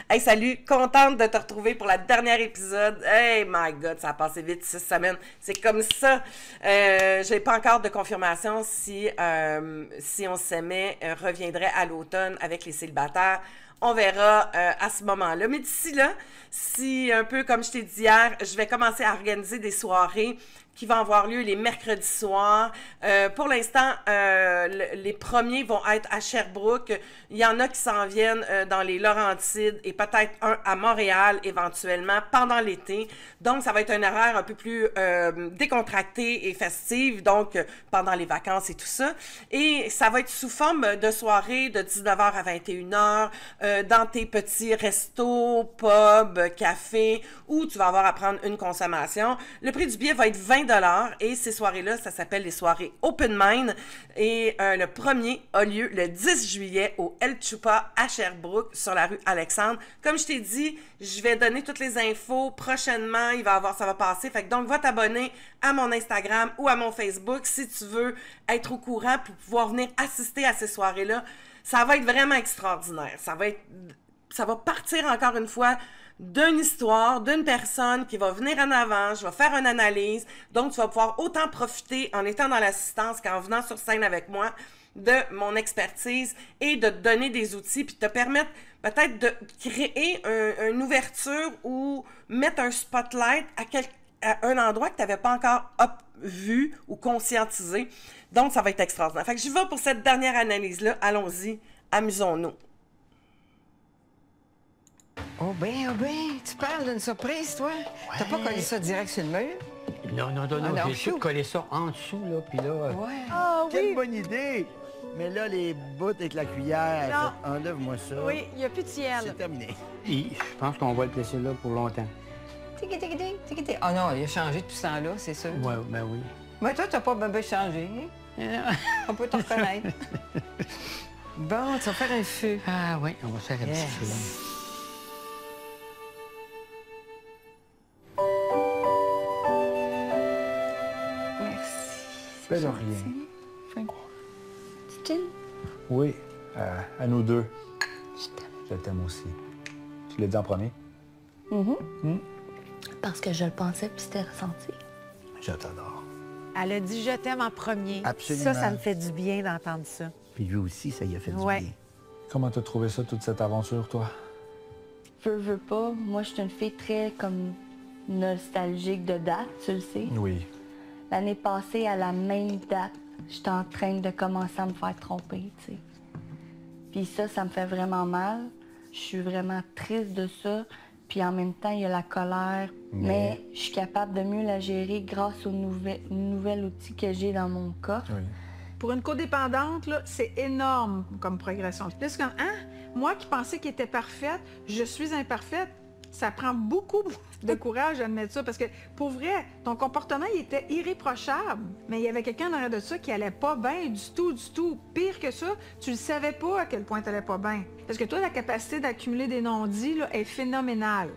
Hey, salut, contente de te retrouver pour la dernière épisode. Hey, my God, ça a passé vite, 6 semaines. C'est comme ça. J'ai pas encore de confirmation si On s'aimait reviendrait à l'automne avec les célibataires. On verra à ce moment-là. Mais d'ici là, si un peu comme je t'ai dit hier, je vais commencer à organiser des soirées qui vont avoir lieu les mercredis soirs. Pour l'instant, les premiers vont être à Sherbrooke. Il y en a qui s'en viennent dans les Laurentides et peut-être un à Montréal éventuellement pendant l'été. Donc, ça va être un horaire un peu plus décontracté et festif, donc pendant les vacances et tout ça. Et ça va être sous forme de soirée de 19h à 21h dans tes petits restos, pubs, cafés, où tu vas avoir à prendre une consommation. Le prix du billet va être 20 et ces soirées-là, ça s'appelle les soirées Open Mind. Et le premier a lieu le 10 juillet au El Chupa à Sherbrooke, sur la rue Alexandre. Comme je t'ai dit, je vais donner toutes les infos prochainement. Ça va passer. Fait que donc, va t'abonner à mon Instagram ou à mon Facebook si tu veux être au courant pour pouvoir venir assister à ces soirées-là. Ça va être vraiment extraordinaire. Ça va partir encore une fois d'une histoire, d'une personne qui va venir en avant, je vais faire une analyse, donc tu vas pouvoir autant profiter en étant dans l'assistance qu'en venant sur scène avec moi de mon expertise et de te donner des outils, puis te permettre peut-être de créer une ouverture ou mettre un spotlight à un endroit que tu n'avais pas encore vu ou conscientisé. Donc, ça va être extraordinaire. Fait que j'y vais pour cette dernière analyse-là. Allons-y, amusons-nous. Oh ben, tu parles d'une surprise, toi? Ouais. T'as pas collé ça direct sur le mur? Non, j'ai tout collé ça en dessous, là, puis là... Ouais. Ah oui! Quelle bonne idée! Mais là, les bouts avec la cuillère, enlève-moi ça. Oui, il n'y a plus de ciel. C'est terminé. Je pense qu'on va le laisser là pour longtemps. Tiki. Oh non, il a changé tout ce temps-là, c'est sûr. Ouais, ben oui. Mais toi, t'as pas bien changé. On peut te reconnaître. Bon, tu vas faire un feu. Ah oui, on va faire un petit feu. Ben de rien. Tu t'aimes? Oui, à nous deux. Je t'aime. Je t'aime aussi. Tu l'as dit en premier? Parce que je le pensais puis c'était ressenti. Je t'adore. Elle a dit « je t'aime » en premier. Absolument. Ça me fait du bien d'entendre ça. Puis lui aussi, ça y a fait du Ouais. bien. Comment t'as trouvé ça, toute cette aventure, toi? Veux pas, moi je suis une fille très comme nostalgique de date, tu le sais. Oui. L'année passée, à la même date, j'étais en train de commencer à me faire tromper, tu sais. Puis ça me fait vraiment mal. Je suis vraiment triste de ça. Puis en même temps, il y a la colère. Mais je suis capable de mieux la gérer grâce au nouvel outil que j'ai dans mon coffre. Oui. Pour une codépendante, là, c'est énorme comme progression. Là, c'est comme, moi qui pensais qu'elle était parfaite, je suis imparfaite. Ça prend beaucoup de courage d'admettre ça, parce que, pour vrai, ton comportement, il était irréprochable. Mais il y avait quelqu'un derrière de ça qui allait pas bien du tout. Pire que ça, tu le savais pas à quel point tu allais pas bien. Parce que toi, la capacité d'accumuler des non-dits, là, est phénoménale.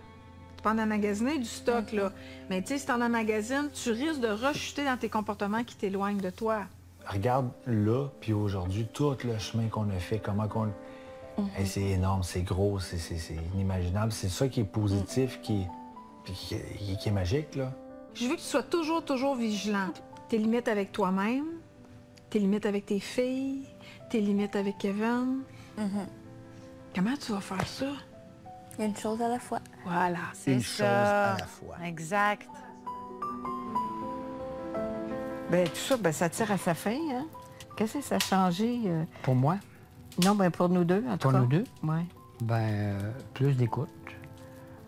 Tu peux en emmagasiner du stock, là. Mais tu sais, si tu en emmagasines, tu risques de rechuter dans tes comportements qui t'éloignent de toi. Regarde là, puis aujourd'hui, tout le chemin qu'on a fait, comment qu'on... Hey, c'est énorme, c'est gros, c'est inimaginable. C'est ça qui est positif, qui est magique, là. Je veux que tu sois toujours vigilante. Tes limites avec toi-même, tes limites avec tes filles, tes limites avec Kevin. Comment tu vas faire ça? Une chose à la fois. Voilà, c'est Une ça. chose à la fois. Exact. Ben tout ça, ben ça tire à sa fin, hein? Qu'est-ce que ça a changé? Pour moi, Non, ben pour nous deux, en tout pour cas. nous deux, Ouais. ben plus d'écoute,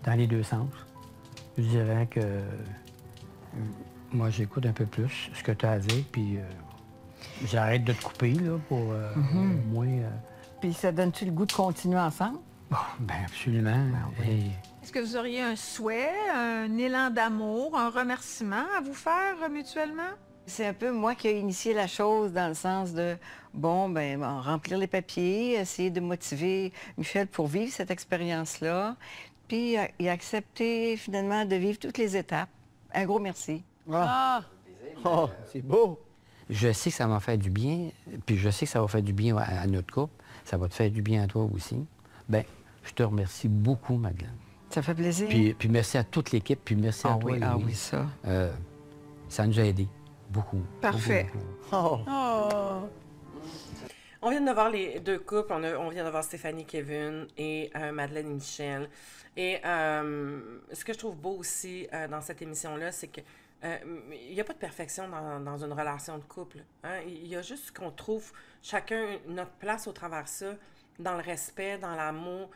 dans les deux sens. Je dirais que moi, j'écoute un peu plus ce que tu as à dire, puis j'arrête de te couper, là, pour au moins... Puis ça donne-tu le goût de continuer ensemble? Bon, ben absolument. Et Est-ce que vous auriez un souhait, un élan d'amour, un remerciement à vous faire mutuellement? C'est un peu moi qui ai initié la chose dans le sens de, remplir les papiers, essayer de motiver Michel pour vivre cette expérience-là, puis il a accepté finalement de vivre toutes les étapes. Un gros merci. Oh, c'est beau! je sais que ça m'a fait du bien, puis je sais que ça va faire du bien à notre couple. Ça va te faire du bien à toi aussi. Bien, Je te remercie beaucoup, Madeleine. Ça fait plaisir. Puis merci à toute l'équipe, puis merci à toi, Ah Louise. oui, ça. Ça nous a aidés. Beaucoup. Parfait. Beaucoup. Oh. On vient de voir les deux couples. On vient de voir Stéphanie, Kevin et Madeleine et Michel. Et ce que je trouve beau aussi dans cette émission-là, c'est que il n'y a pas de perfection dans une relation de couple. Hein? Il y a juste qu'on trouve chacun notre place au travers de ça, dans le respect, dans l'amour.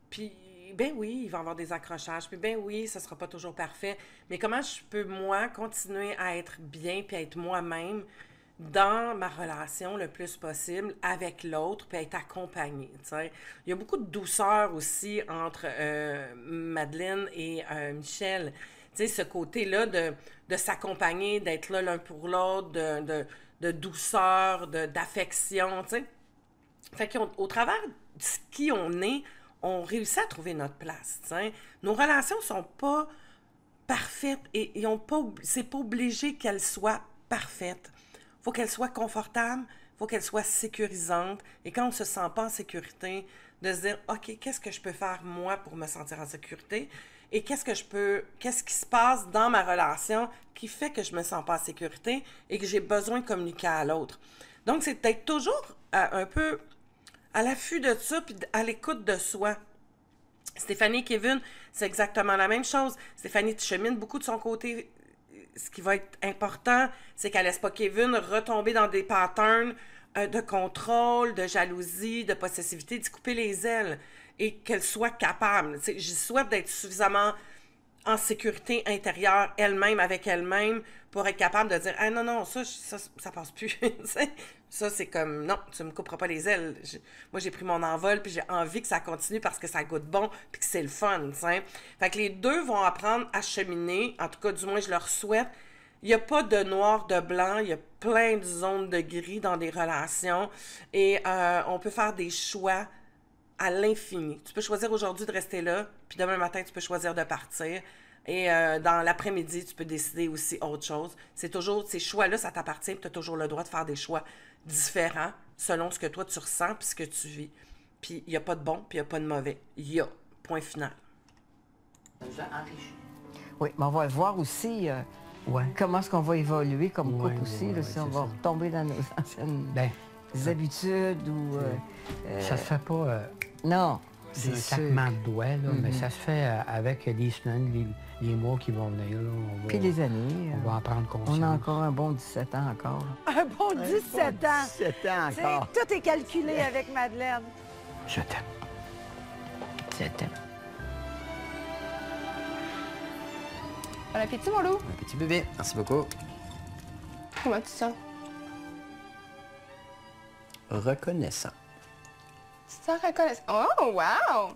Puis, ben oui, il va y avoir des accrochages. Puis, ben oui, ça ne sera pas toujours parfait. Mais comment je peux, moi, continuer à être bien puis à être moi-même dans ma relation le plus possible avec l'autre, puis être accompagnée, tu sais. Il y a beaucoup de douceur aussi entre Madeleine et Michel. Tu sais, ce côté-là de s'accompagner, d'être là l'un pour l'autre, de douceur, d'affection, tu sais. Fait qu'au travers de qui on est, on réussit à trouver notre place, tu sais. Nos relations sont pas parfaites et c'est pas obligé qu'elles soient parfaites. Faut qu'elle soit confortable, faut qu'elle soit sécurisante. Et quand on se sent pas en sécurité, de se dire, OK, qu'est-ce que je peux faire, moi, pour me sentir en sécurité? Et qu'est-ce qui se passe dans ma relation qui fait que je me sens pas en sécurité et que j'ai besoin de communiquer à l'autre? Donc, c'est d'être toujours un peu à l'affût de ça, puis à l'écoute de soi. Stéphanie et Kevin, c'est exactement la même chose. Stéphanie chemine beaucoup de son côté. Ce qui va être important, c'est qu'elle laisse pas Kevin retomber dans des patterns de contrôle, de jalousie, de possessivité, d'y couper les ailes et qu'elle soit capable. J'y souhaite d'être suffisamment en sécurité intérieure elle-même, avec elle-même, pour être capable de dire « Ah non, non, ça passe plus. » Ça, c'est comme « Non, tu me couperas pas les ailes. Moi, j'ai pris mon envol, puis j'ai envie que ça continue parce que ça goûte bon, puis que c'est le fun. » Fait que les deux vont apprendre à cheminer. En tout cas, du moins, je leur souhaite. Il n'y a pas de noir, de blanc. Il y a plein de zones de gris dans des relations. Et on peut faire des choix à l'infini. Tu peux choisir aujourd'hui de rester là, puis demain matin, tu peux choisir de partir. Et dans l'après-midi, tu peux décider aussi autre chose. C'est toujours, ces choix-là, ça t'appartient, tu as toujours le droit de faire des choix différents selon ce que toi tu ressens puis ce que tu vis. Puis il n'y a pas de bon, puis il n'y a pas de mauvais. Il y a. Point final. Oui, mais on va voir aussi comment est-ce qu'on va évoluer comme couple aussi, là, si on va retomber dans nos anciennes habitudes ou... ça se fait pas... non, c'est un claquement de doigts, là, mais ça se fait avec les semaines, les mois qui vont venir. Là, puis les années. On va en prendre conscience. On a encore un bon 17 ans encore. Un bon 17 ans! 17 ans encore. Tout est calculé avec Madeleine. Je t'aime. Je t'aime. Bon appétit, mon loup. Un petit bébé, merci beaucoup. Comment tu te sens? Reconnaissant. Tu te sens reconnaissant? Oh, wow!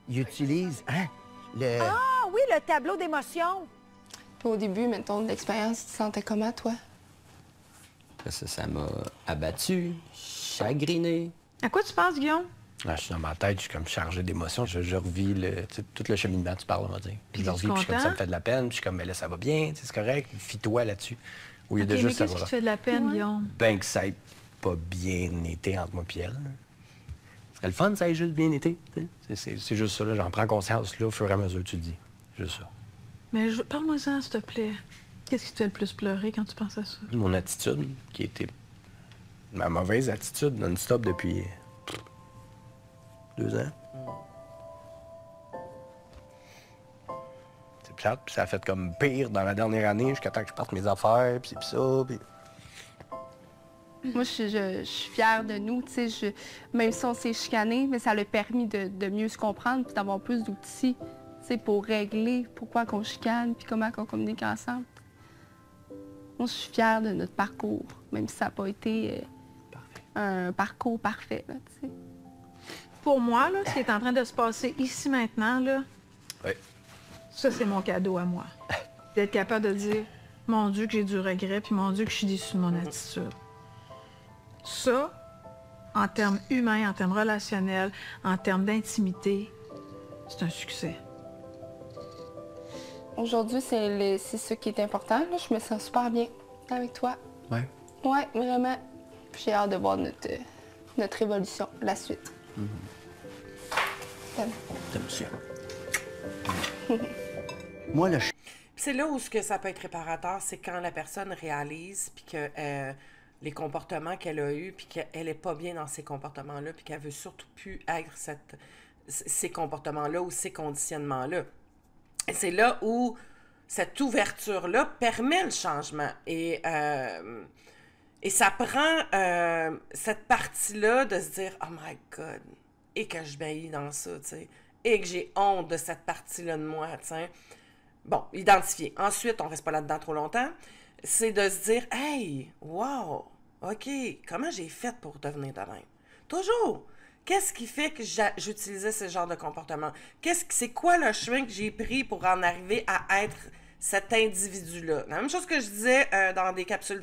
Il utilise, le... Ah oui, le tableau d'émotions. Puis au début, mettons, de l'expérience, tu te sentais comment, toi? Ça m'a abattu, chagriné. À quoi tu penses, Guillaume? Je suis dans ma tête, je suis comme chargé d'émotions. Je revis tout le cheminement, tu parles, on va dire. Puis je le revis, puis je suis comme ça me fait de la peine, puis je suis comme, mais là, ça va bien, c'est correct, fie-toi là-dessus. Au lieu de juste mais qu'est-ce qui te fait de la peine, Guillaume? Ben, que ça ait pas bien été entre moi et elle. Ce serait le fun, ça ait juste bien été. C'est juste ça, là. J'en prends conscience, là, au fur et à mesure que tu le dis. Juste ça. Mais parle-moi-en, s'il te plaît. Qu'est-ce qui te fait le plus pleurer quand tu penses à ça? Mon attitude, qui était ma mauvaise attitude non-stop depuis 2 ans. C'est plate, puis ça a fait comme pire dans la dernière année jusqu'à temps que je parte mes affaires, puis ça, puis... Moi, je suis fière de nous, tu sais, même si on s'est chicané, mais ça l'a permis de mieux se comprendre puis d'avoir plus d'outils, tu sais, pour régler pourquoi qu'on chicane puis comment qu'on communique ensemble. Moi, je suis fière de notre parcours, même si ça n'a pas été un parcours parfait, là, tu sais. Pour moi, là, ce qui est en train de se passer ici maintenant, là, oui. Ça, c'est mon cadeau à moi. D'être capable de dire, mon Dieu, que j'ai du regret, puis mon Dieu, que je suis déçue de mon attitude. Ça, en termes humains, en termes relationnels, en termes d'intimité, c'est un succès. Aujourd'hui, c'est ce qui est important. Là. Je me sens super bien avec toi. Oui. Oui, vraiment. J'ai hâte de voir notre évolution, la suite. T'aimes ça? Moi, C'est là où ce que ça peut être réparateur, c'est quand la personne réalise puis que les comportements qu'elle a eus, puis qu'elle n'est pas bien dans ces comportements-là, puis qu'elle veut surtout plus être ces comportements-là ou ces conditionnements-là. Et c'est là où cette ouverture-là permet le changement. Et ça prend cette partie-là de se dire « Oh my God! » et que je baillis dans ça, tu sais, et que j'ai honte de cette partie-là de moi, tu sais. Bon, identifier. Ensuite, on ne reste pas là-dedans trop longtemps. C'est de se dire, hey, wow, OK, comment j'ai fait pour devenir de même? Toujours. Qu'est-ce qui fait que j'utilisais ce genre de comportement? C'est quoi le chemin que j'ai pris pour en arriver à être cet individu-là? La même chose que je disais dans des capsules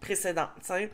précédentes, tu sais.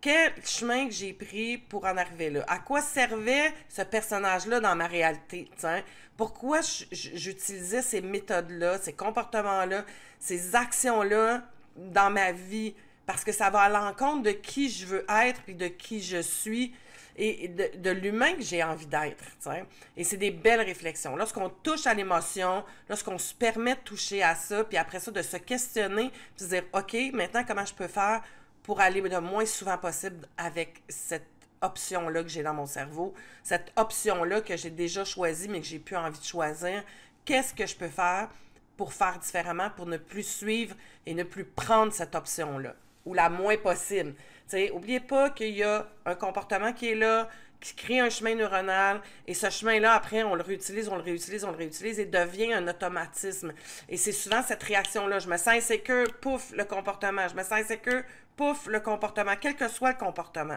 Quel chemin que j'ai pris pour en arriver là? À quoi servait ce personnage-là dans ma réalité? T'sais? Pourquoi j'utilisais ces méthodes-là, ces comportements-là, ces actions-là dans ma vie? Parce que ça va à l'encontre de qui je veux être puis de qui je suis et de l'humain que j'ai envie d'être. T'sais? Et c'est des belles réflexions. Lorsqu'on touche à l'émotion, lorsqu'on se permet de toucher à ça, puis après ça, de se questionner, puis de se dire, OK, maintenant, comment je peux faire pour aller le moins souvent possible avec cette option-là que j'ai dans mon cerveau, cette option-là que j'ai déjà choisie, mais que j'ai plus envie de choisir. Qu'est-ce que je peux faire pour faire différemment, pour ne plus suivre et ne plus prendre cette option-là, ou la moins possible. T'sais, oubliez pas qu'il y a un comportement qui est là, qui crée un chemin neuronal, et ce chemin-là, après, on le réutilise et devient un automatisme. Et c'est souvent cette réaction-là, je me sens insécure, pouf, le comportement, je me sens insécure, pouf, le comportement, quel que soit le comportement.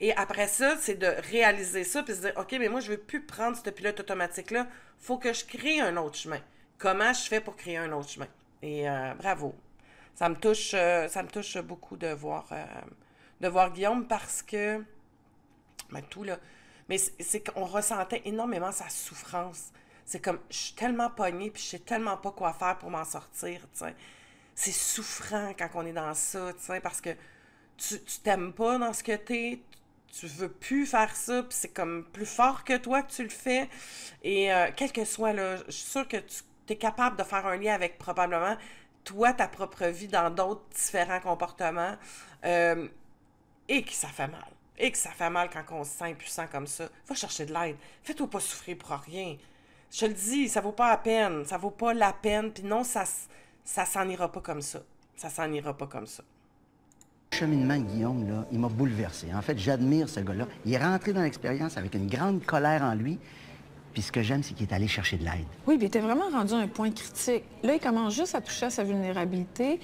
Et après ça, c'est de réaliser ça, puis se dire, OK, mais moi, je veux plus prendre ce pilote automatique-là, faut que je crée un autre chemin. Comment je fais pour créer un autre chemin? Et bravo. Ça me touche beaucoup de voir Guillaume parce que tout là. Mais c'est qu'on ressentait énormément sa souffrance. C'est comme, je suis tellement pognée, puis je sais tellement pas quoi faire pour m'en sortir, tu sais. C'est souffrant quand on est dans ça, tu sais, parce que tu t'aimes pas dans ce que t'es, tu veux plus faire ça, puis c'est comme plus fort que toi que tu le fais. Et quel que soit, là, je suis sûre que tu es capable de faire un lien avec probablement toi, ta propre vie dans d'autres différents comportements, et que ça fait mal. Et que ça fait mal quand on se sent impuissant comme ça. Va chercher de l'aide. Fais-toi pas souffrir pour rien. Je te le dis, ça vaut pas la peine. Ça vaut pas la peine. Puis non, ça s'en ira pas comme ça. Ça s'en ira pas comme ça. Le cheminement de Guillaume, là, il m'a bouleversé. En fait, j'admire ce gars-là. Il est rentré dans l'expérience avec une grande colère en lui. Puis ce que j'aime, c'est qu'il est allé chercher de l'aide. Oui, puis il était vraiment rendu à un point critique. Là, il commence juste à toucher à sa vulnérabilité.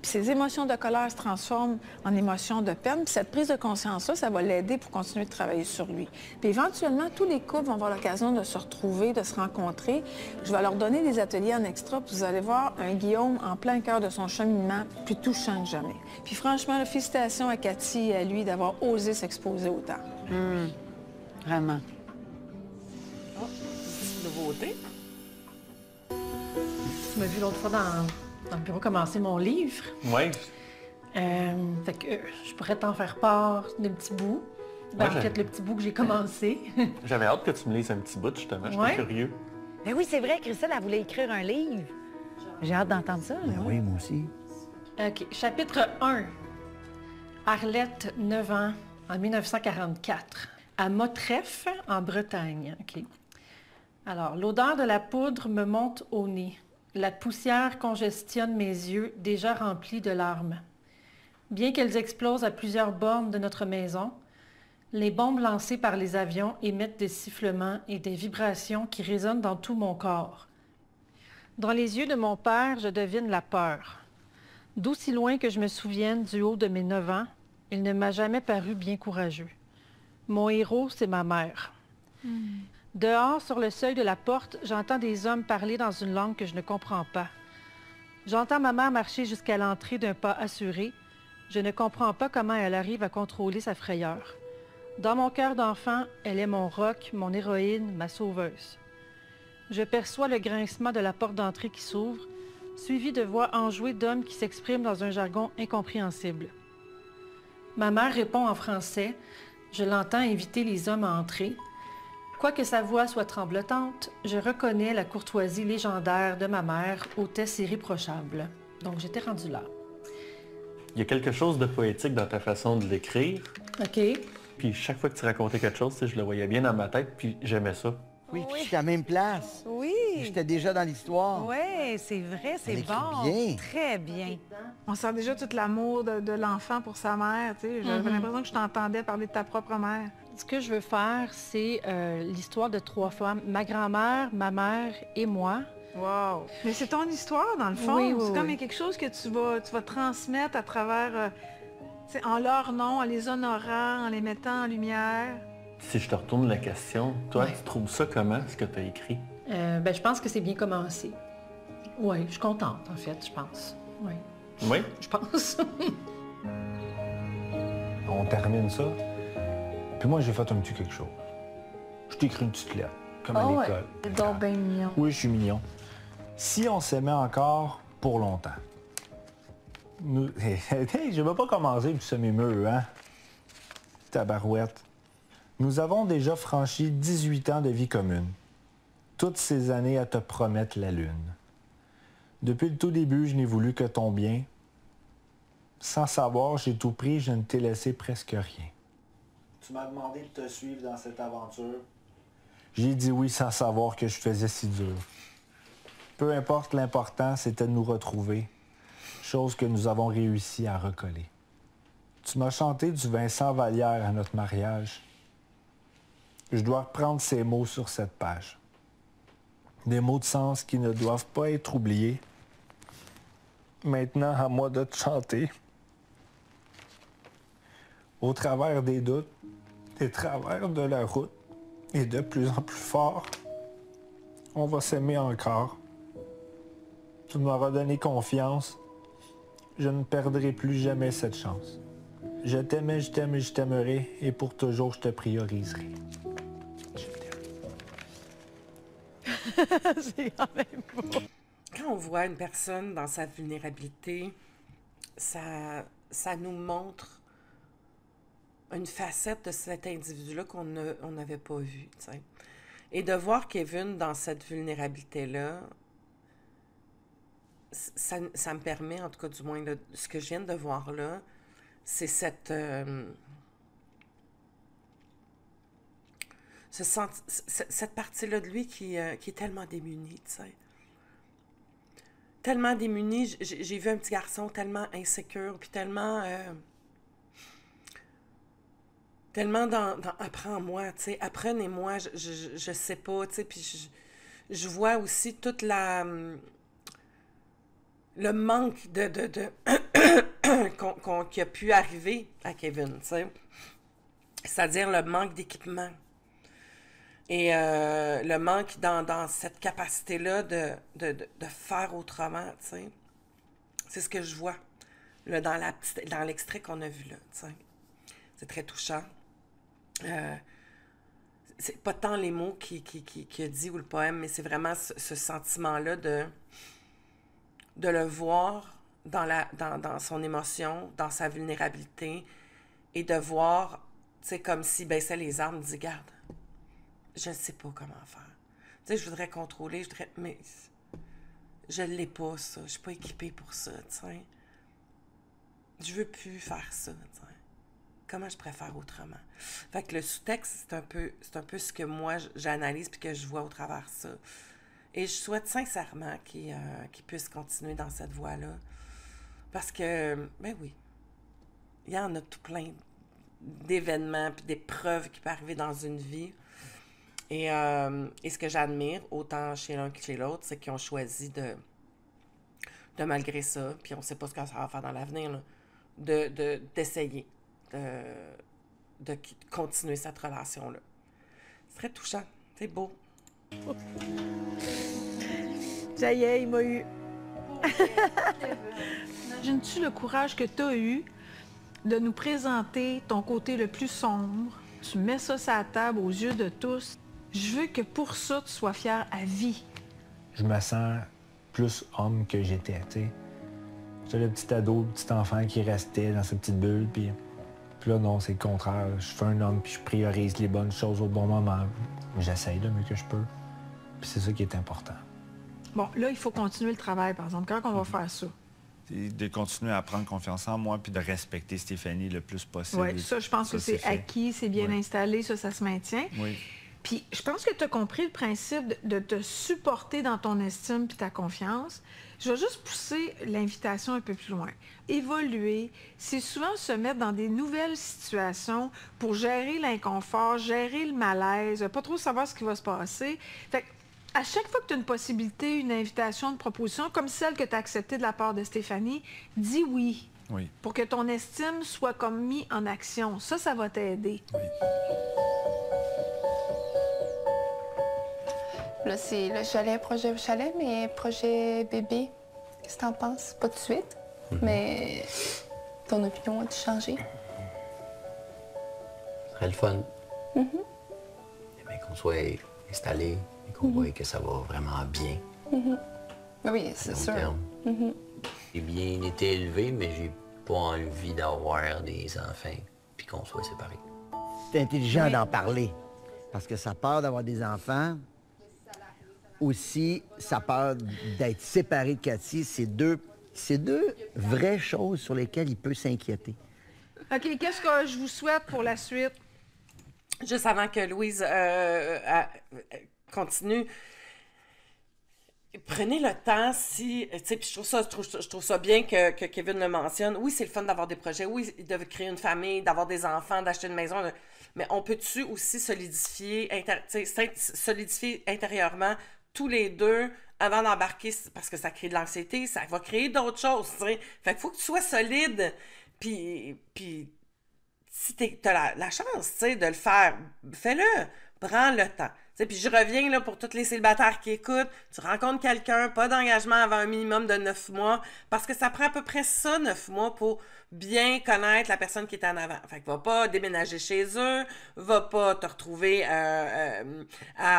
Puis ses émotions de colère se transforment en émotions de peine. Puis cette prise de conscience-là, ça va l'aider pour continuer de travailler sur lui. Puis éventuellement, tous les couples vont avoir l'occasion de se retrouver, de se rencontrer. Je vais leur donner des ateliers en extra, puis vous allez voir un Guillaume en plein cœur de son cheminement, plus touchant que jamais. Puis franchement, félicitations à Cathy et à lui d'avoir osé s'exposer autant. Vraiment. Oh, une nouveauté. Tu m'as vu l'autre fois dans le bureau commencer mon livre. Oui. Fait que je pourrais t'en faire part d'un petit bout. Ben, en fait, le petit bout que j'ai commencé. J'avais hâte que tu me lises un petit bout, justement. J'étais curieux. Mais oui, c'est vrai, Christelle, elle voulait écrire un livre. J'ai hâte d'entendre ça. Ben oui, moi aussi. OK. Chapitre 1. Arlette, 9 ans, en 1944. À Motreff, en Bretagne. OK. Alors, l'odeur de la poudre me monte au nez. La poussière congestionne mes yeux, déjà remplis de larmes. Bien qu'elles explosent à plusieurs bornes de notre maison, les bombes lancées par les avions émettent des sifflements et des vibrations qui résonnent dans tout mon corps. Dans les yeux de mon père, je devine la peur. D'aussi loin que je me souvienne du haut de mes 9 ans, il ne m'a jamais paru bien courageux. Mon héros, c'est ma mère. Dehors, sur le seuil de la porte, j'entends des hommes parler dans une langue que je ne comprends pas. J'entends ma mère marcher jusqu'à l'entrée d'un pas assuré. Je ne comprends pas comment elle arrive à contrôler sa frayeur. Dans mon cœur d'enfant, elle est mon roc, mon héroïne, ma sauveuse. Je perçois le grincement de la porte d'entrée qui s'ouvre, suivi de voix enjouées d'hommes qui s'expriment dans un jargon incompréhensible. Ma mère répond en français. Je l'entends inviter les hommes à entrer. Quoique sa voix soit tremblotante, je reconnais la courtoisie légendaire de ma mère, hôtesse irréprochable. Donc j'étais rendue là. Il y a quelque chose de poétique dans ta façon de l'écrire. OK. Puis chaque fois que tu racontais quelque chose, je le voyais bien dans ma tête, puis j'aimais ça. Oui, puis j'étais à la même place. Oui. J'étais déjà dans l'histoire. Oui, c'est vrai, c'est écrit bon. bien. Très bien. On sent déjà tout l'amour de l'enfant pour sa mère. J'avais l'impression que je t'entendais parler de ta propre mère. Ce que je veux faire, c'est l'histoire de 3 femmes. Ma grand-mère, ma mère et moi. Wow! Mais c'est ton histoire, dans le fond. Oui, oui, c'est comme oui. quelque chose que tu vas transmettre à travers, en leur nom, en les honorant, en les mettant en lumière. Si je te retourne la question, toi, tu trouves ça comment, ce que tu as écrit? Je pense que c'est bien commencé. Oui, je suis contente, en fait, je pense. Oui. Oui? Je pense. On termine ça. Puis moi, j'ai fait un petit quelque chose. Je t'ai écrit une petite lettre, comme à l'école. C'est donc bien mignon. Oui, je suis mignon. Si on s'aimait encore pour longtemps. Nous... Hey, je ne veux pas commencer puis ça m'émeut, hein? Tabarouette. Nous avons déjà franchi 18 ans de vie commune. Toutes ces années à te promettre la lune. Depuis le tout début, je n'ai voulu que ton bien. Sans savoir, j'ai tout pris, je ne t'ai laissé presque rien. Tu m'as demandé de te suivre dans cette aventure. J'ai dit oui sans savoir que je faisais si dur. Peu importe l'important, c'était de nous retrouver. Chose que nous avons réussi à recoller. Tu m'as chanté du Vincent Vallière à notre mariage. Je dois reprendre ces mots sur cette page. Des mots de sens qui ne doivent pas être oubliés. Maintenant, à moi de te chanter. Au travers des doutes, des travers de la route, et de plus en plus fort, on va s'aimer encore. Tu m'auras donné confiance. Je ne perdrai plus jamais cette chance. Je t'aimais, je t'aime et je t'aimerai, et pour toujours, je te prioriserai. C'est quand même beau. Quand on voit une personne dans sa vulnérabilité, ça nous montre une facette de cet individu-là qu'on n'avait pas vu. T'sais. Et de voir Kevin dans cette vulnérabilité-là, ça me permet, en tout cas du moins, là, ce que je viens de voir là, c'est cette partie-là de lui qui est tellement démunie, tu sais. Tellement démunie. J'ai vu un petit garçon tellement insécure, puis tellement dans apprends-moi, tu sais, apprenez-moi, je sais pas, tu sais, puis je vois aussi toute le manque qui a pu arriver à Kevin, tu sais. C'est-à-dire le manque d'équipement. Et le manque dans cette capacité-là de faire autrement, tu sais. C'est ce que je vois, là, dans l'extrait qu'on a vu, là, tu sais. C'est très touchant. C'est pas tant les mots qui a dit ou le poème, mais c'est vraiment ce sentiment-là de le voir dans son émotion, dans sa vulnérabilité, et de voir, tu sais, comme s'il baissait les armes, il dit, regarde, je ne sais pas comment faire. Tu sais, je voudrais contrôler, mais je l'ai pas, ça. Je suis pas équipée pour ça, tu sais. Je veux plus faire ça, tu sais. Comment je préfère autrement? Fait que le sous-texte, c'est un peu ce que moi, j'analyse puis que je vois au travers de ça. Et je souhaite sincèrement qu'il puisse continuer dans cette voie-là. Parce que, ben oui, il y en a tout plein d'événements puis d'épreuves qui peuvent arriver dans une vie. Et ce que j'admire, autant chez l'un que chez l'autre, c'est qu'ils ont choisi de malgré ça, puis on ne sait pas ce que ça va faire dans l'avenir, là, d'essayer de continuer cette relation-là. C'est très touchant. C'est beau. Ça y est, il m'a eu. Imagines-tu le courage que tu as eu de nous présenter ton côté le plus sombre? Tu mets ça sur la table aux yeux de tous. Je veux que pour ça, tu sois fier à vie. Je me sens plus homme que j'étais, tu sais. J'étais le petit ado, le petit enfant qui restait dans sa petite bulle, puis Puis là, non, c'est le contraire. Je fais un homme, puis je priorise les bonnes choses au bon moment. J'essaye le mieux que je peux. Puis c'est ça qui est important. Bon, là, il faut continuer le travail, par exemple. Quand on va faire ça? De continuer à prendre confiance en moi puis de respecter Stéphanie le plus possible. Oui, ça, je pense que c'est acquis, c'est bien installé, ça se maintient. Oui. Puis, je pense que tu as compris le principe de te supporter dans ton estime puis ta confiance. Je vais juste pousser l'invitation un peu plus loin. Évoluer, c'est souvent se mettre dans des nouvelles situations pour gérer l'inconfort, gérer le malaise, pas trop savoir ce qui va se passer. Fait que, à chaque fois que tu as une possibilité, une invitation, une proposition, comme celle que tu as acceptée de la part de Stéphanie, dis oui. Oui. Pour que ton estime soit comme mis en action. Ça va t'aider. Oui. Là, c'est le chalet, projet chalet, mais projet bébé. Qu'est-ce que t'en penses? Pas tout de suite, mais ton opinion a-tu changé? Ce serait le fun. Mais qu'on soit installé et qu'on voit que ça va vraiment bien. Oui, c'est sûr. J'ai bien été élevé, mais j'ai pas envie d'avoir des enfants puis qu'on soit séparés. C'est intelligent d'en parler. Parce que sa peur d'avoir des enfants, aussi sa peur d'être séparé de Cathy, c'est deux vraies choses sur lesquelles il peut s'inquiéter. OK, qu'est-ce que je vous souhaite pour la suite? Juste avant que Louise continue, prenez le temps si... Tu sais, puis je trouve ça bien que Kevin le mentionne. Oui, c'est le fun d'avoir des projets. Oui, de créer une famille, d'avoir des enfants, d'acheter une maison. Mais on peut-tu aussi solidifier intérieurement tous les deux avant d'embarquer, parce que ça crée de l'anxiété, ça va créer d'autres choses, tu sais. Fait qu'il faut que tu sois solide, puis si t'as la chance, tu sais, de le faire, fais-le, prends le temps. Puis je reviens là pour tous les célibataires qui écoutent, tu rencontres quelqu'un, pas d'engagement avant un minimum de 9 mois, parce que ça prend à peu près ça, 9 mois, pour bien connaître la personne qui est en avant. Fait que va pas déménager chez eux, va pas te retrouver à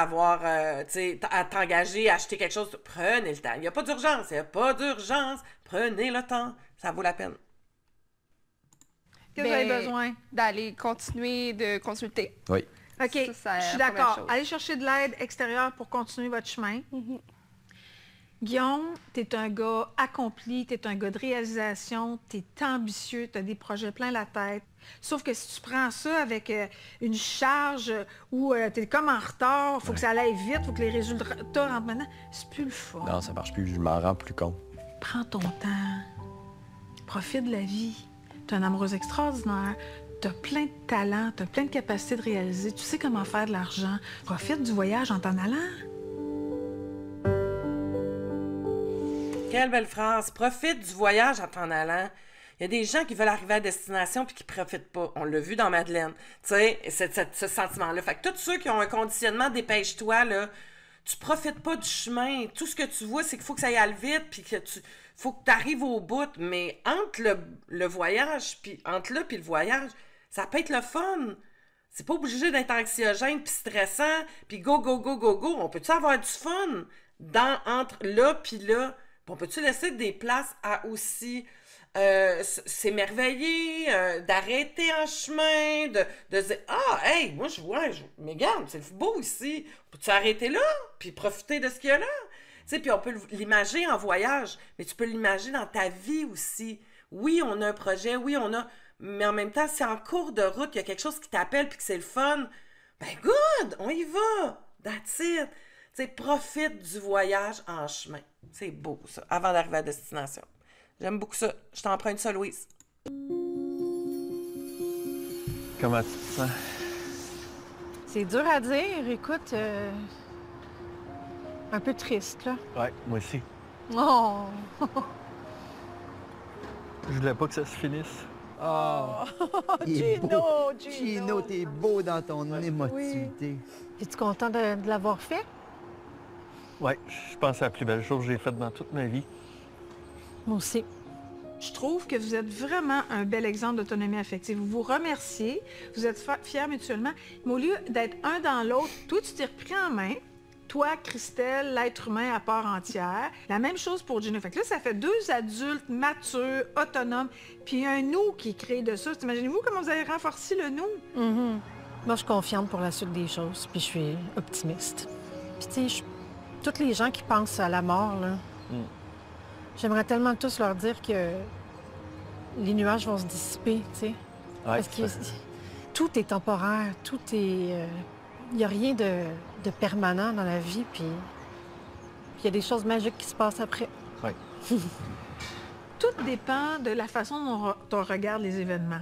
avoir, tu sais, à t'engager, à acheter quelque chose. Prenez le temps. Il n'y a pas d'urgence, Prenez le temps, ça vaut la peine. Qu'est-ce que vous avez besoin? D'aller continuer de consulter. Oui. OK, je suis d'accord. Allez chercher de l'aide extérieure pour continuer votre chemin. Guillaume, tu es un gars accompli, tu es un gars de réalisation, tu es ambitieux, tu as des projets plein la tête. Sauf que si tu prends ça avec une charge où tu es comme en retard, il faut que ça aille vite, il faut que les résultats rentrent maintenant, c'est plus le fun. Non, ça marche plus, je m'en rends plus compte. Prends ton temps. Profite de la vie. Tu es une amoureuse extraordinaire. Tu as plein de talents, tu as plein de capacités de réaliser. Tu sais comment faire de l'argent. Profite du voyage en t'en allant. Quelle belle phrase. Profite du voyage en t'en allant. Il y a des gens qui veulent arriver à destination puis qui profitent pas. On l'a vu dans Madeleine. Tu sais, ce sentiment-là. Fait que tous ceux qui ont un conditionnement, dépêche-toi, là. Tu profites pas du chemin. Tout ce que tu vois, c'est qu'il faut que ça y aille vite puis que faut que tu arrives au bout. Mais entre le voyage, puis entre là puis le voyage, ça peut être le fun. C'est pas obligé d'être anxiogène puis stressant puis go, go, go, go, go. On peut-tu avoir du fun entre là puis là? On peut-tu laisser des places à aussi s'émerveiller, d'arrêter en chemin, de se dire « Ah, hey, moi je vois, mais regarde, c'est beau ici. Peux-tu arrêter là? Puis profiter de ce qu'il y a là? » Tu sais, puis on peut l'imaginer en voyage, mais tu peux l'imaginer dans ta vie aussi. Oui, on a un projet, oui, on a... Mais en même temps, si en cours de route, il y a quelque chose qui t'appelle puis que c'est le fun, ben good, on y va. That's it. Tu sais, profite du voyage en chemin. C'est beau, ça, avant d'arriver à destination. J'aime beaucoup ça. Je t'emprunte ça, Louise. Comment tu te sens? C'est dur à dire. Écoute, un peu triste, là. Ouais, moi aussi. Oh! Je voulais pas que ça se finisse. Oh! Gino, t'es beau dans ton émotivité. Oui. Es-tu content de l'avoir fait? Ouais, je pense que c'est la plus belle chose que j'ai faite dans toute ma vie. Moi aussi. Je trouve que vous êtes vraiment un bel exemple d'autonomie affective. Vous vous remerciez, vous êtes fiers mutuellement, mais au lieu d'être un dans l'autre, toi, tu t'es repris en main, toi, Christelle, l'être humain à part entière. La même chose pour Gino. Fait que là, ça fait 2 adultes matures, autonomes, puis un nous qui crée de ça. Imaginez-vous comment vous avez renforcé le nous? Moi, je suis confiante pour la suite des choses, puis je suis optimiste. Puis tu sais, tous les gens qui pensent à la mort, là, j'aimerais tellement tous leur dire que les nuages vont se dissiper, tu sais. Parce que tout est temporaire, tout est... Il n'y a rien de permanent dans la vie, puis il y a des choses magiques qui se passent après. Oui. Tout dépend de la façon dont on regarde les événements.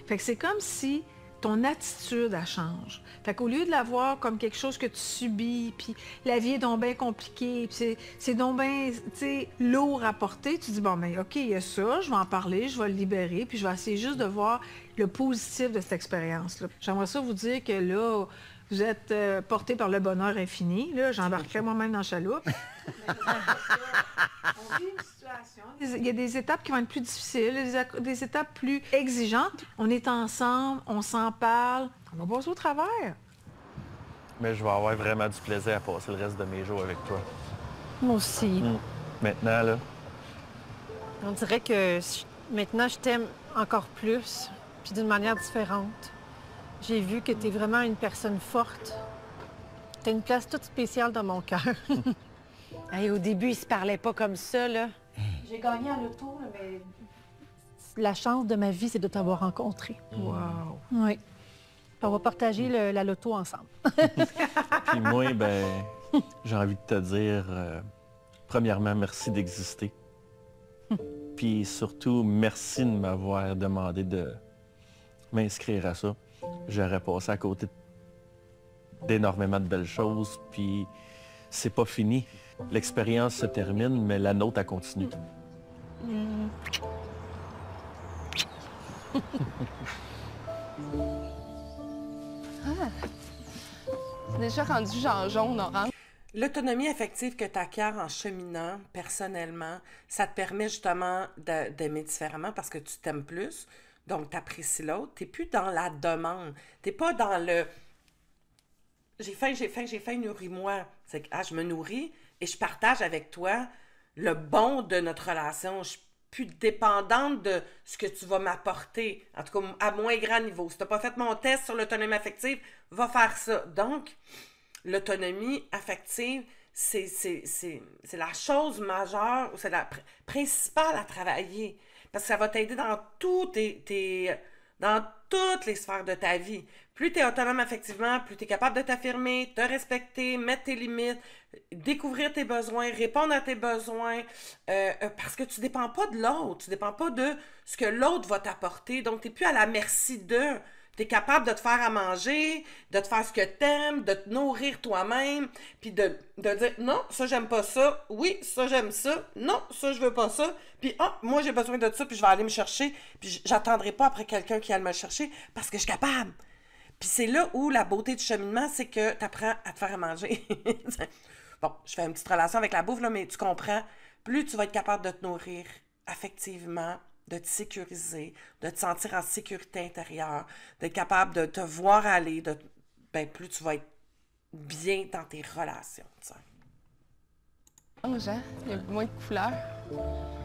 Fait que c'est comme si ton attitude, elle change. Fait qu'au lieu de la voir comme quelque chose que tu subis, puis la vie est donc bien compliquée, puis c'est donc bien, tu sais, lourd à porter, tu dis, bon, ben OK, il y a ça, je vais en parler, je vais le libérer, puis je vais essayer juste de voir le positif de cette expérience-là. J'aimerais ça vous dire que là, vous êtes porté par le bonheur infini. Là, j'embarquerai moi-même dans la chaloupe. On vit une situation. Il y a des étapes qui vont être plus difficiles, des étapes plus exigeantes. On est ensemble, on s'en parle, on va passer au travers. Mais je vais avoir vraiment du plaisir à passer le reste de mes jours avec toi. Moi aussi. Maintenant, là... On dirait que maintenant, je t'aime encore plus, puis d'une manière différente. J'ai vu que tu es vraiment une personne forte. Tu as une place toute spéciale dans mon cœur. Hey, au début, ils se parlaient pas comme ça, là. J'ai gagné à l'auto, mais la chance de ma vie, c'est de t'avoir rencontré. Wow! Oui. Puis on va partager la loto ensemble. Puis moi, ben, j'ai envie de te dire, premièrement, merci d'exister. Puis surtout, merci de m'avoir demandé de m'inscrire à ça. J'aurais passé à côté d'énormément de belles choses, puis c'est pas fini. L'expérience se termine, mais la nôtre, elle continue. C'est déjà rendu genre jaune, orange. L'autonomie affective que tu acquiers en cheminant personnellement, ça te permet justement d'aimer différemment parce que tu t'aimes plus. Donc, tu apprécies l'autre. Tu n'es plus dans la demande. Tu n'es pas dans le j'ai faim, nourris-moi. C'est que je me nourris et je partage avec toi le bon de notre relation. Je suis plus dépendante de ce que tu vas m'apporter, en tout cas à moins grand niveau. Si tu n'as pas fait mon test sur l'autonomie affective, va faire ça. Donc, l'autonomie affective, c'est la chose majeure, ou c'est la principale à travailler. Parce que ça va t'aider dans dans toutes les sphères de ta vie. Plus tu es autonome affectivement, plus tu es capable de t'affirmer, te respecter, mettre tes limites, découvrir tes besoins, répondre à tes besoins, parce que tu ne dépends pas de l'autre, tu ne dépends pas de ce que l'autre va t'apporter. Donc, tu n'es plus à la merci d'eux. Tu es capable de te faire à manger, de te faire ce que tu aimes, de te nourrir toi-même, puis de dire « Non, ça, j'aime pas ça. Oui, ça, j'aime ça. Non, ça, je veux pas ça. Puis, moi, j'ai besoin de ça, puis je vais aller me chercher. Puis, j'attendrai pas après quelqu'un qui aille me chercher parce que je suis capable. » Puis, c'est là où la beauté du cheminement, c'est que tu apprends à te faire à manger. Bon, je fais une petite relation avec la bouffe, là, mais tu comprends. Plus tu vas être capable de te nourrir affectivement, de te sécuriser, de te sentir en sécurité intérieure, d'être capable de te voir aller, plus tu vas être bien dans tes relations. Jean, il y a moins de couleurs.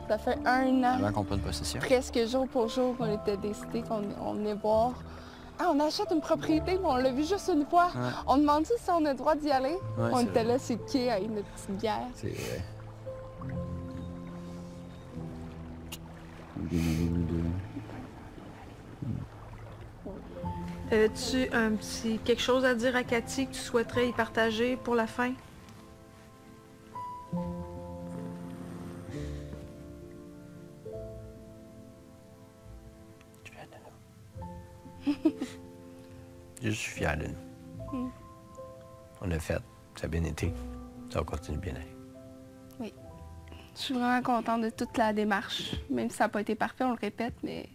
Ça fait 1 an, Avant qu'on prenne possession. presque jour pour jour, qu'on était décidé qu'on venait voir. Ah, on achète une propriété, mais on l'a vu juste une fois. Ouais. On demande si on a le droit d'y aller. Ouais, On c'est était vrai. là, c'est qui, avec notre petite bière. C'est vrai. As-tu quelque chose à dire à Cathy que tu souhaiterais y partager pour la fin? Je suis fier de nous. On a fait, ça a bien été, ça va continuer bien aller. Oui. Je suis vraiment contente de toute la démarche. Même si ça n'a pas été parfait, on le répète, mais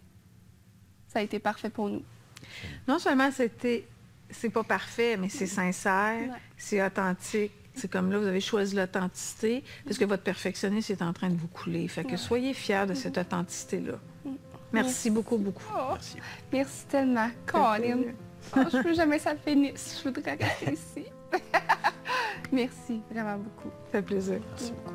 ça a été parfait pour nous. Non seulement c'est pas parfait, mais c'est sincère, c'est authentique. C'est comme là, vous avez choisi l'authenticité parce que votre perfectionnisme est en train de vous couler. Fait que soyez fiers de cette authenticité-là. Merci beaucoup, beaucoup. Oh, merci tellement, Colin. Oh, je veux jamais que ça finisse. Je voudrais rester ici. Merci, vraiment beaucoup. Ça fait plaisir. Merci beaucoup.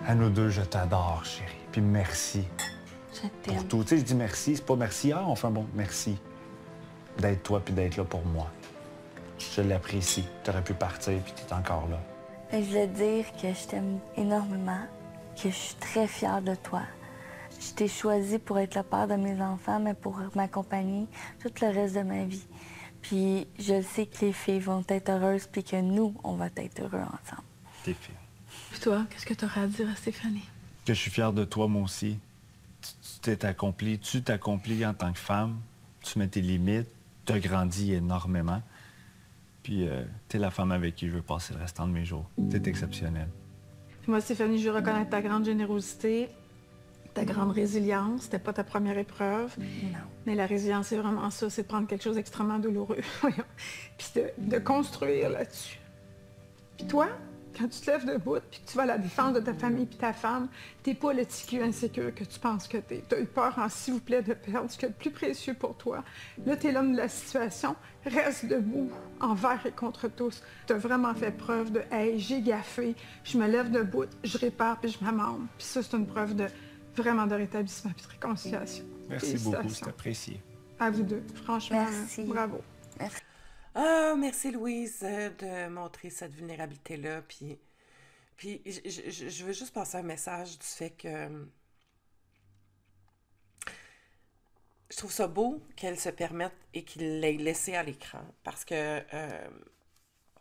À nous deux, je t'adore, chérie. Puis merci. Je Pour t'aime. tout. Tu sais, je dis merci, c'est pas merci, on fait un bon merci. D'être toi puis d'être là pour moi. Je l'apprécie. T'aurais pu partir puis t'es encore là. Je voulais dire que je t'aime énormément, que je suis très fière de toi. Je t'ai choisi pour être le père de mes enfants, mais pour m'accompagner tout le reste de ma vie. Puis je sais que les filles vont être heureuses, puis que nous, on va être heureux ensemble. T'es fière. Puis toi, qu'est-ce que tu auras à dire à Stéphanie? Que je suis fier de toi, moi aussi. Tu t'accomplis en tant que femme. Tu mets tes limites. Tu as grandi énormément. Puis t'es la femme avec qui je veux passer le restant de mes jours. T'es exceptionnelle. Puis moi, Stéphanie, je veux reconnaître ta grande générosité, ta grande résilience. C'était pas ta première épreuve. Non. Mais la résilience, c'est vraiment ça, c'est de prendre quelque chose d'extrêmement douloureux. Voyons. Puis de construire là-dessus. Puis toi, quand tu te lèves debout, puis que tu vas à la défense de ta famille puis ta femme, t'es pas le petit cul insécure que tu penses que t'es. T'as eu peur, s'il vous plaît, de perdre ce qui est le plus précieux pour toi. Là, t'es l'homme de la situation. Reste debout, envers et contre tous. T'as vraiment fait preuve de « Hey, j'ai gaffé, je me lève debout, je répare puis je m'amende. » Puis ça, c'est une preuve de vraiment de rétablissement puis de réconciliation. Merci beaucoup, c'est apprécié. À vous deux, franchement, Merci. bravo. Merci. Ah, merci Louise de montrer cette vulnérabilité-là. Puis je veux juste passer un message du fait que je trouve ça beau qu'elle se permette et qu'il l'ait laissé à l'écran. Parce que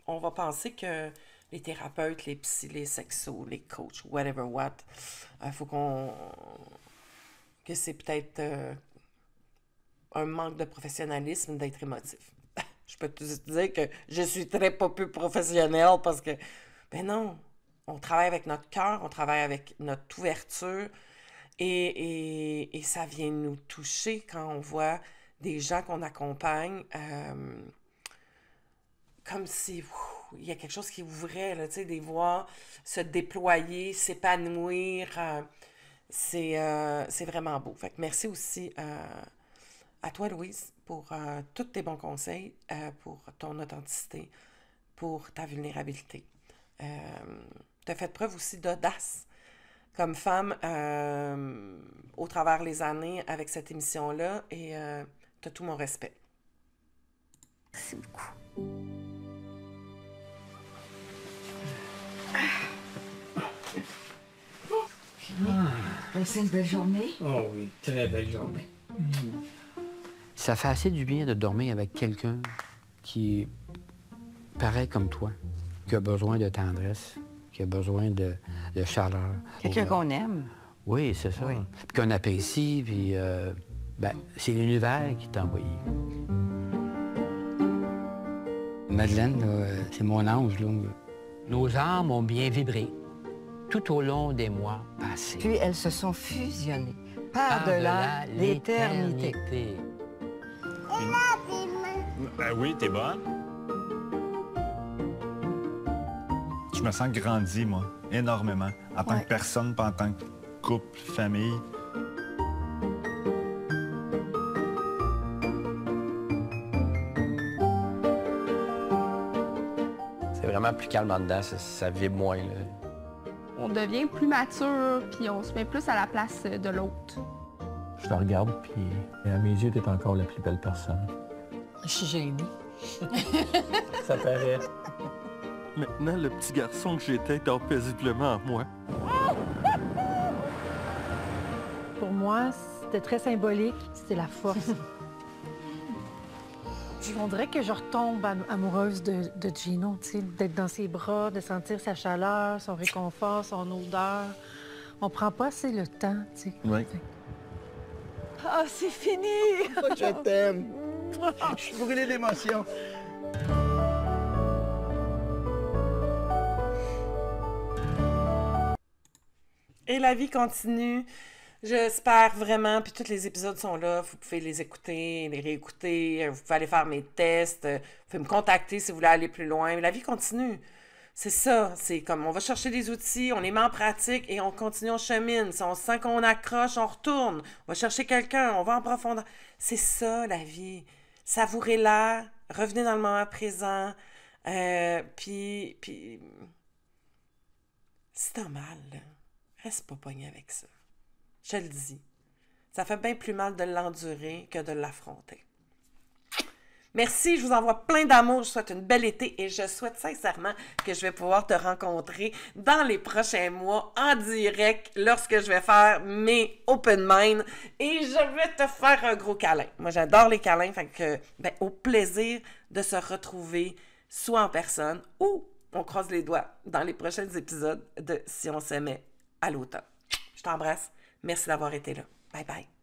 on va penser que les thérapeutes, les psys, les sexos, les coachs, whatever what, faut que c'est peut-être un manque de professionnalisme d'être émotif. Je peux te dire que je suis très pas peu professionnelle parce que, ben non, on travaille avec notre cœur, on travaille avec notre ouverture et ça vient nous toucher quand on voit des gens qu'on accompagne comme si il y a quelque chose qui ouvrait, là, tu sais, des voix se déployer, s'épanouir. C'est vraiment beau. Fait que merci aussi à toi, Louise, pour tous tes bons conseils, pour ton authenticité, pour ta vulnérabilité. Tu as fait preuve aussi d'audace comme femme au travers les années avec cette émission-là et tu as tout mon respect. Merci beaucoup. C'est une belle journée. Oh oui, très belle journée. Ça fait assez du bien de dormir avec quelqu'un qui est pareil comme toi, qui a besoin de tendresse, qui a besoin de chaleur. Quelqu'un qu'on aime. Oui, c'est ça. Oui. Puis qu'on apprécie, puis c'est l'univers qui t'a envoyé. Madeleine, là, c'est mon ange. Là. Nos âmes ont bien vibré tout au long des mois passés. Puis elles se sont fusionnées par-delà l'éternité. Ben oui, t'es bonne. Je me sens grandi, moi, énormément, en tant que personne, pas en tant que couple, famille. C'est vraiment plus calme en dedans, ça vibre moins. Là. On devient plus mature, puis on se met plus à la place de l'autre. Je te regarde, puis à mes yeux, t'es encore la plus belle personne. Je suis gênée. Ça paraît. Maintenant, le petit garçon que j'étais dort paisiblement en moi. Pour moi, c'était très symbolique. C'était la force. On dirait que je retombe amoureuse de Gino, tu sais, d'être dans ses bras, de sentir sa chaleur, son réconfort, son odeur. On prend pas assez le temps, tu sais. Oui. Ah, c'est fini! Je t'aime. Je suis brûlé d'émotion. Et la vie continue. J'espère vraiment, puis tous les épisodes sont là, vous pouvez les écouter, les réécouter, vous pouvez aller faire mes tests, vous pouvez me contacter si vous voulez aller plus loin. Mais la vie continue. C'est ça, c'est comme on va chercher des outils, on les met en pratique et on continue, on chemine. Si on sent qu'on accroche, on retourne. On va chercher quelqu'un, on va en profondeur. C'est ça la vie. Savourez-la, revenez dans le moment présent, puis si t'as mal, là, reste pas pogné avec ça. Je le dis. Ça fait bien plus mal de l'endurer que de l'affronter. Merci, je vous envoie plein d'amour, je vous souhaite une belle été et je souhaite sincèrement que je vais pouvoir te rencontrer dans les prochains mois en direct lorsque je vais faire mes open mind et je vais te faire un gros câlin. Moi, j'adore les câlins, fait que, au plaisir de se retrouver soit en personne ou on croise les doigts dans les prochains épisodes de Si on s'aimait à l'automne. Je t'embrasse, merci d'avoir été là. Bye bye.